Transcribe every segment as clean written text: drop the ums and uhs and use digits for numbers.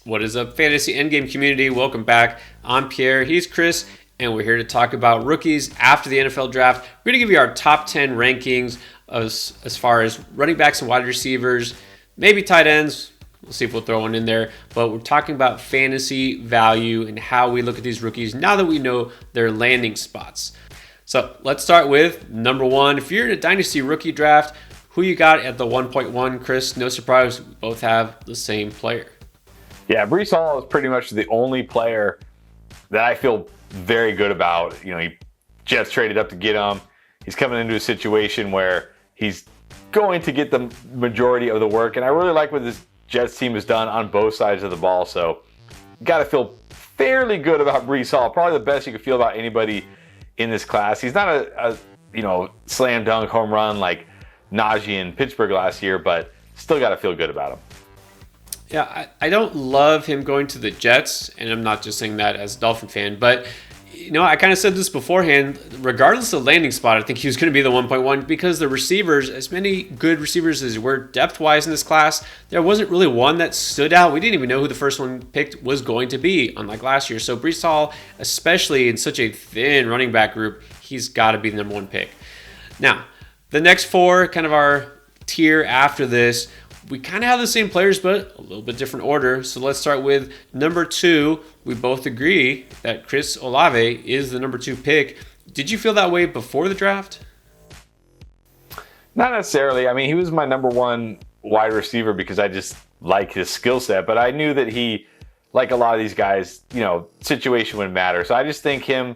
What is up, fantasy endgame community? Welcome back. I'm Pierre, he's Chris, and we're here to talk about rookies after the NFL draft. We're going to give you our top 10 rankings as far as running backs and wide receivers, maybe tight ends. We'll see if we'll throw one in there. But we're talking about fantasy value and how we look at these rookies now that we know their landing spots. So let's start with number one. If you're in a dynasty rookie draft, who you got at the 1.1, Chris? No surprise, we both have the same player. Yeah, Breece Hall is pretty much the only player that I feel very good about. Jets traded up to get him. He's coming into a situation where he's going to get the majority of the work, and I really like what this Jets team has done on both sides of the ball. So, got to feel fairly good about Breece Hall. Probably the best you could feel about anybody in this class. He's not a slam dunk home run like Najee in Pittsburgh last year, but still got to feel good about him. Yeah, I don't love him going to the Jets, and I'm not just saying that as a Dolphin fan, but I kind of said this beforehand. Regardless of landing spot, I think he was going to be the 1.1 because the receivers, as many good receivers as were depth-wise in this class, there wasn't really one that stood out. We didn't even know who the first one picked was going to be, unlike last year. So Breece Hall, especially in such a thin running back group, he's got to be the number one pick. Now, the next four, kind of our tier after this, we kind of have the same players, but a little bit different order. So let's start with number 2. We both agree that Chris Olave is the number 2 pick. Did you feel that way before the draft? Not necessarily. I mean, he was my number 1 wide receiver because I just like his skill set. But I knew that he, like a lot of these guys, situation would matter. So I just think him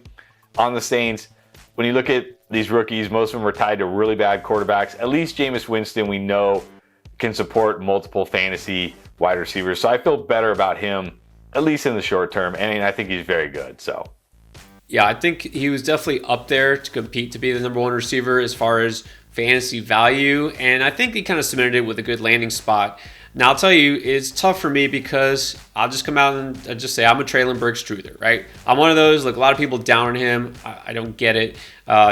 on the Saints, when you look at these rookies, most of them are tied to really bad quarterbacks. At least Jameis Winston, we know, can support multiple fantasy wide receivers. So I feel better about him, at least in the short term. And I think he's very good. So, yeah, I think he was definitely up there to compete to be the number 1 receiver as far as fantasy value. And I think he kind of cemented it with a good landing spot. Now, I'll tell you, it's tough for me because I'll just come out and just say I'm a Treylon Burks truther, right? I'm one of those, like a lot of people down on him. I don't get it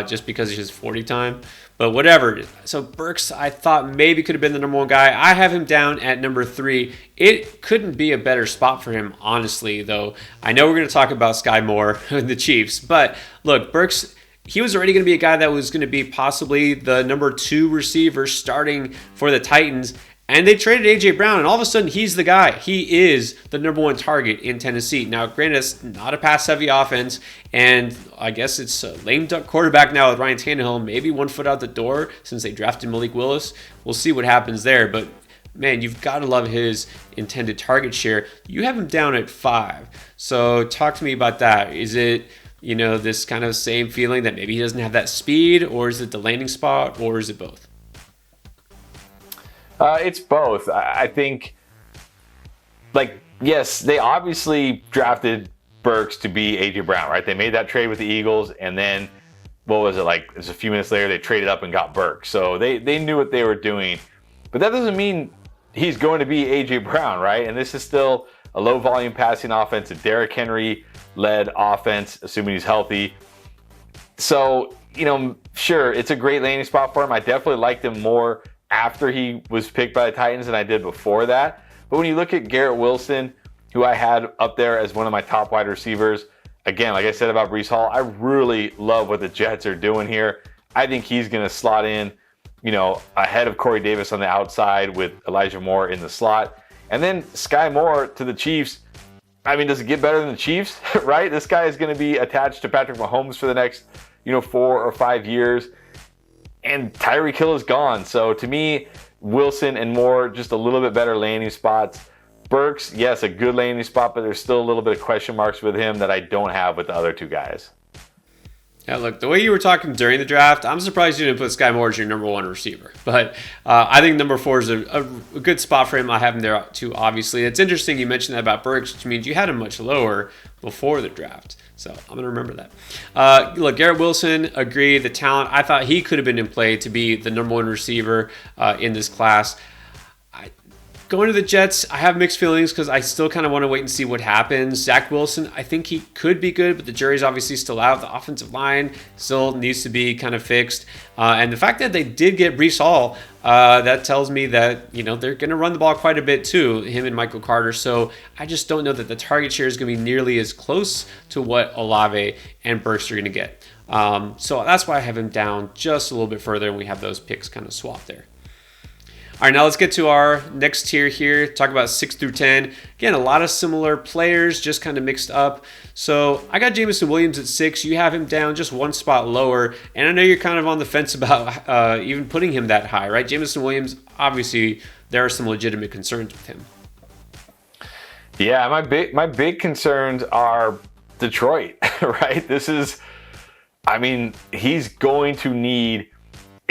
just because it's his 40 time. But whatever. So Burks, I thought maybe could have been the number 1 guy. I have him down at number 3. It couldn't be a better spot for him, honestly, though. I know we're going to talk about Sky Moore and the Chiefs. But look, Burks, he was already going to be a guy that was going to be possibly the number 2 receiver starting for the Titans. And they traded A.J. Brown, and all of a sudden, he's the guy. He is the number 1 target in Tennessee. Now, granted, it's not a pass-heavy offense, and I guess it's a lame duck quarterback now with Ryan Tannehill, maybe 1 foot out the door since they drafted Malik Willis. We'll see what happens there, but man, you've got to love his intended target share. You have him down at 5. So talk to me about that. Is it, this kind of same feeling that maybe he doesn't have that speed, or is it the landing spot, or is it both? It's both. I think, yes, they obviously drafted Burks to be A.J. Brown, right? They made that trade with the Eagles, and then, what was it, it was a few minutes later, they traded up and got Burks. So they knew what they were doing. But that doesn't mean he's going to be A.J. Brown, right? And this is still a low-volume passing offense, a Derrick Henry-led offense, assuming he's healthy. So, sure, it's a great landing spot for him. I definitely liked him more after he was picked by the Titans than I did before that. But when you look at Garrett Wilson, who I had up there as one of my top wide receivers, again, like I said about Breece Hall, I really love what the Jets are doing here. I think he's going to slot in, ahead of Corey Davis on the outside with Elijah Moore in the slot. And then Sky Moore to the Chiefs. I mean, does it get better than the Chiefs, right? This guy is going to be attached to Patrick Mahomes for the next, 4 or 5 years. And Tyreek Hill is gone. So to me, Wilson and Moore, just a little bit better landing spots. Burks, yes, a good landing spot, but there's still a little bit of question marks with him that I don't have with the other 2 guys. Yeah, look, the way you were talking during the draft, I'm surprised you didn't put Sky Moore as your number 1 receiver. But I think number 4 is a good spot for him. I have him there too, obviously. It's interesting you mentioned that about Burks, which means you had him much lower before the draft. So I'm going to remember that. Look, Garrett Wilson, agreed. The talent, I thought he could have been in play to be the number 1 receiver in this class. Going to the Jets, I have mixed feelings because I still kind of want to wait and see what happens. Zach Wilson, I think he could be good, but the jury's obviously still out. The offensive line still needs to be kind of fixed. And the fact that they did get Breece Hall, that tells me that, they're going to run the ball quite a bit too, him and Michael Carter. So I just don't know that the target share is going to be nearly as close to what Olave and Burks are going to get. So that's why I have him down just a little bit further, and we have those picks kind of swapped there. All right, now let's get to our next tier here. Talk about 6 through 10. Again, a lot of similar players, just kind of mixed up. So I got Jameson Williams at 6. You have him down just one spot lower. And I know you're kind of on the fence about even putting him that high, right? Jameson Williams, obviously, there are some legitimate concerns with him. Yeah, my big concerns are Detroit, right? He's going to need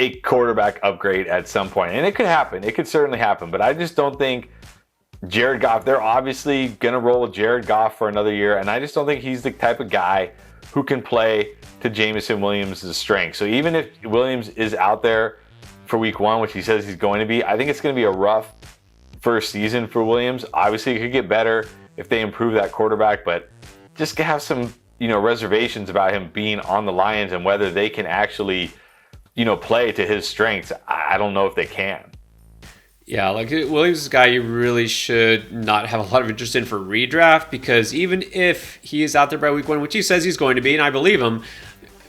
a quarterback upgrade at some point. And it could happen. It could certainly happen. But I just don't think Jared Goff, they're obviously going to roll with Jared Goff for another year. And I just don't think he's the type of guy who can play to Jameson Williams' strength. So even if Williams is out there for week 1, which he says he's going to be, I think it's going to be a rough first season for Williams. Obviously, it could get better if they improve that quarterback. But just to have some, reservations about him being on the Lions and whether they can actually play to his strengths. I don't know if they can. Yeah, Williams is a guy you really should not have a lot of interest in for redraft, because even if he is out there by week 1, which he says he's going to be, and I believe him,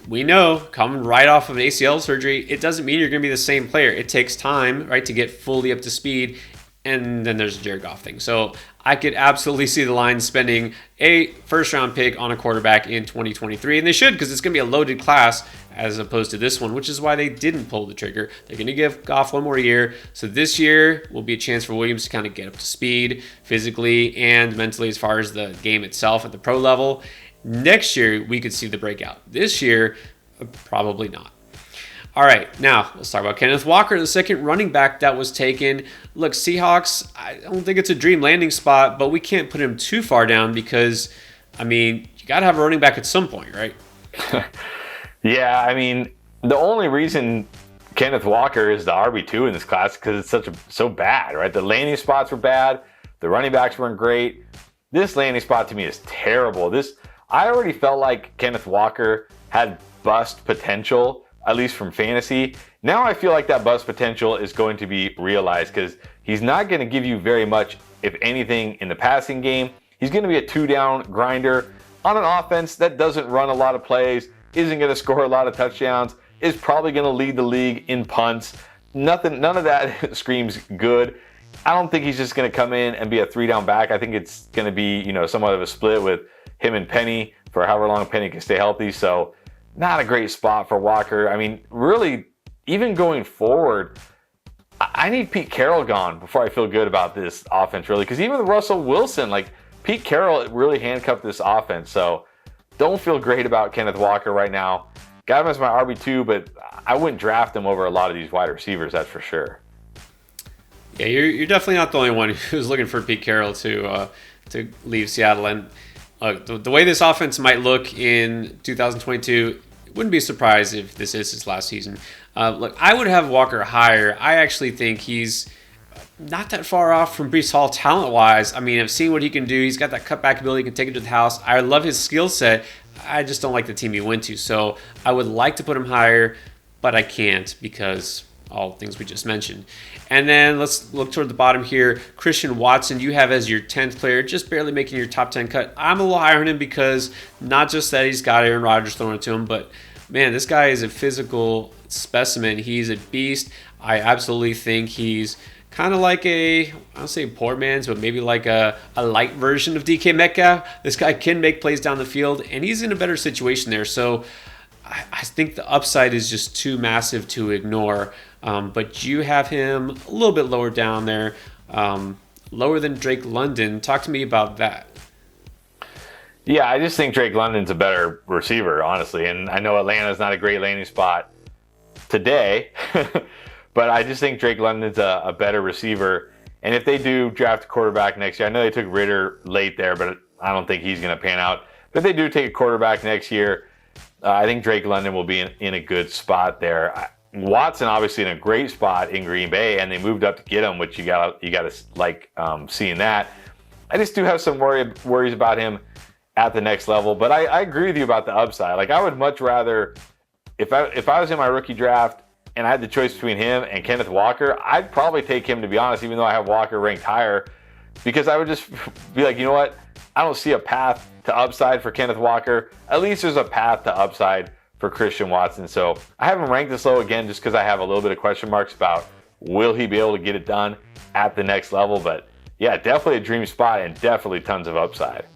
we know coming right off of an ACL surgery, it doesn't mean you're going to be the same player. It takes time, right, to get fully up to speed. And then there's the Jared Goff thing. So I could absolutely see the Lions spending a first-round pick on a quarterback in 2023. And they should, because it's going to be a loaded class as opposed to this one, which is why they didn't pull the trigger. They're going to give Goff one more year. So this year will be a chance for Williams to kind of get up to speed physically and mentally as far as the game itself at the pro level. Next year, we could see the breakout. This year, probably not. All right, now let's talk about Kenneth Walker, the second running back that was taken. Look, Seahawks, I don't think it's a dream landing spot, but we can't put him too far down because, you got to have a running back at some point, right? Yeah, the only reason Kenneth Walker is the RB2 in this class is because it's so bad, right? The landing spots were bad. The running backs weren't great. This landing spot to me is terrible. I already felt like Kenneth Walker had bust potential, at least from fantasy. Now I feel like that bust potential is going to be realized because he's not going to give you very much, if anything, in the passing game. He's going to be a 2-down grinder on an offense that doesn't run a lot of plays, isn't going to score a lot of touchdowns, is probably going to lead the league in punts. None of that screams good. I don't think he's just going to come in and be a 3-down back. I think it's going to be, somewhat of a split with him and Penny for however long Penny can stay healthy. So not a great spot for Walker. Really, even going forward, I need Pete Carroll gone before I feel good about this offense, really. Because even Russell Wilson, Pete Carroll really handcuffed this offense. So don't feel great about Kenneth Walker right now. Got him as my RB2, but I wouldn't draft him over a lot of these wide receivers, that's for sure. Yeah, you're definitely not the only one who's looking for Pete Carroll to leave Seattle. And the way this offense might look in 2022, wouldn't be surprised if this is his last season. I would have Walker higher. I actually think he's not that far off from Breece Hall talent-wise. I've seen what he can do. He's got that cutback ability. He can take it to the house. I love his skill set. I just don't like the team he went to. So I would like to put him higher, but I can't because all the things we just mentioned. And then let's look toward the bottom here. Christian Watson, you have as your 10th player, just barely making your top 10 cut. I'm a little higher on him because not just that he's got Aaron Rodgers throwing it to him, but man, this guy is a physical specimen. He's a beast. I absolutely think he's kind of like I don't say poor man's, but maybe like a light version of DK Metcalf. This guy can make plays down the field, and he's in a better situation there. So I think the upside is just too massive to ignore. But you have him a little bit lower down there, lower than Drake London. Talk to me about that. Yeah, I just think Drake London's a better receiver, honestly. And I know Atlanta's not a great landing spot today, but I just think Drake London's a better receiver. And if they do draft a quarterback next year, I know they took Ritter late there, but I don't think he's going to pan out. But if they do take a quarterback next year, I think Drake London will be in a good spot there. Watson obviously in a great spot in Green Bay, and they moved up to get him, which you gotta like seeing that. I just do have some worries about him at the next level, but I agree with you about the upside. Like, I would much rather, if I was in my rookie draft and I had the choice between him and Kenneth Walker, I'd probably take him, to be honest, even though I have Walker ranked higher, because I would just be like, you know what? I don't see a path to upside for Kenneth Walker. At least there's a path to upside for Christian Watson. So I have him ranked this low again just because I have a little bit of question marks about will he be able to get it done at the next level. But yeah, definitely a dream spot and definitely tons of upside.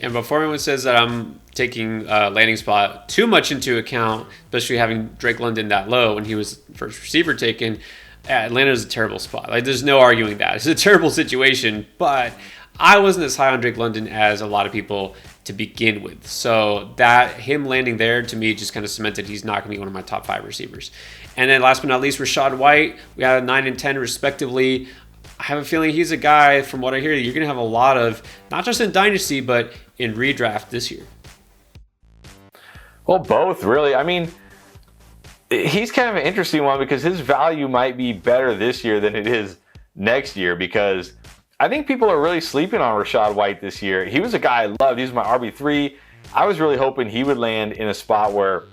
And before anyone says that I'm taking landing spot too much into account, especially having Drake London that low when he was first receiver taken, Atlanta is a terrible spot. Like, there's no arguing that. It's a terrible situation, but I wasn't as high on Drake London as a lot of people to begin with. So that him landing there, to me, just kind of cemented he's not going to be one of my top 5 receivers. And then last but not least, Rachaad White. We had a 9 and 10 respectively. I have a feeling he's a guy, from what I hear, you're going to have a lot of, not just in Dynasty, but in redraft this year. Well, both, really. I mean, he's kind of an interesting one because his value might be better this year than it is next year, because I think people are really sleeping on Rachaad White this year. He was a guy I loved. He was my RB3. I was really hoping he would land in a spot where,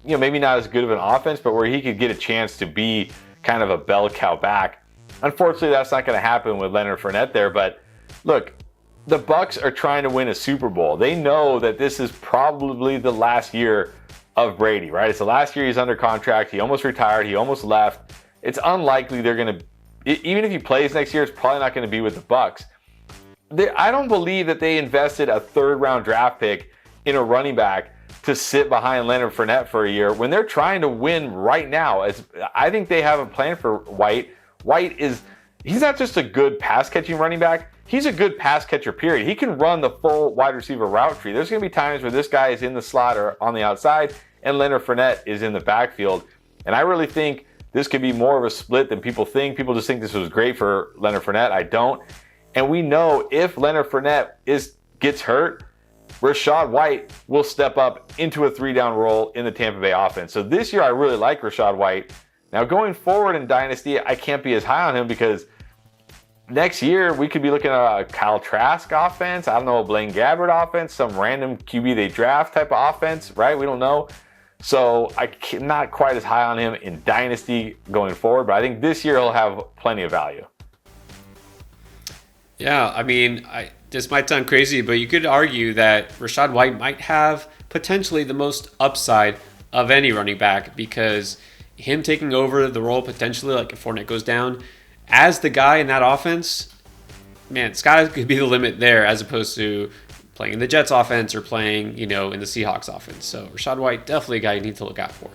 you know, maybe not as good of an offense, but where he could get a chance to be kind of a bell cow back. Unfortunately, that's not going to happen with Leonard Fournette there. But look, the Bucs are trying to win a Super Bowl. They know that this is probably the last year of Brady, right? It's the last year he's under contract. He almost retired. He almost left. It's unlikely they're going to, even if he plays next year, it's probably not going to be with the Bucs. I don't believe that they invested a 3rd round draft pick in a running back to sit behind Leonard Fournette for a year when they're trying to win right now. I think they have a plan for White. He's not just a good pass catching running back. He's a good pass catcher, period. He can run the full wide receiver route tree. There's going to be times where this guy is in the slot or on the outside and Leonard Fournette is in the backfield. And I really think this could be more of a split than people think. People just think this was great for Leonard Fournette. I don't. And we know if Leonard Fournette gets hurt, Rachaad White will step up into a 3-down role in the Tampa Bay offense. So this year I really like Rachaad White. Now going forward in Dynasty, I can't be as high on him because next year we could be looking at a Kyle Trask offense. I don't know, a Blaine Gabbert offense, some random QB they draft type of offense, right? We don't know. So I'm not quite as high on him in Dynasty going forward, but I think this year he'll have plenty of value. Yeah, I mean, this might sound crazy, but you could argue that Rachaad White might have potentially the most upside of any running back, because him taking over the role potentially, like if Fournette goes down, as the guy in that offense, man, sky could be the limit there, as opposed to playing in the Jets offense or playing, in the Seahawks offense. So Rachaad White, definitely a guy you need to look out for.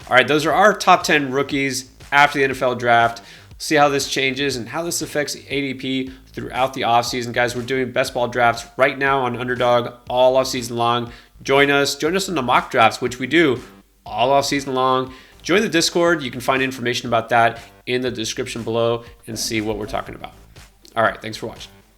All right, those are our top 10 rookies after the NFL draft. See how this changes and how this affects ADP throughout the offseason. Guys, we're doing best ball drafts right now on Underdog all offseason long. Join us in the mock drafts, which we do all offseason long. Join the Discord. You can find information about that in the description below and see what we're talking about. All right, thanks for watching.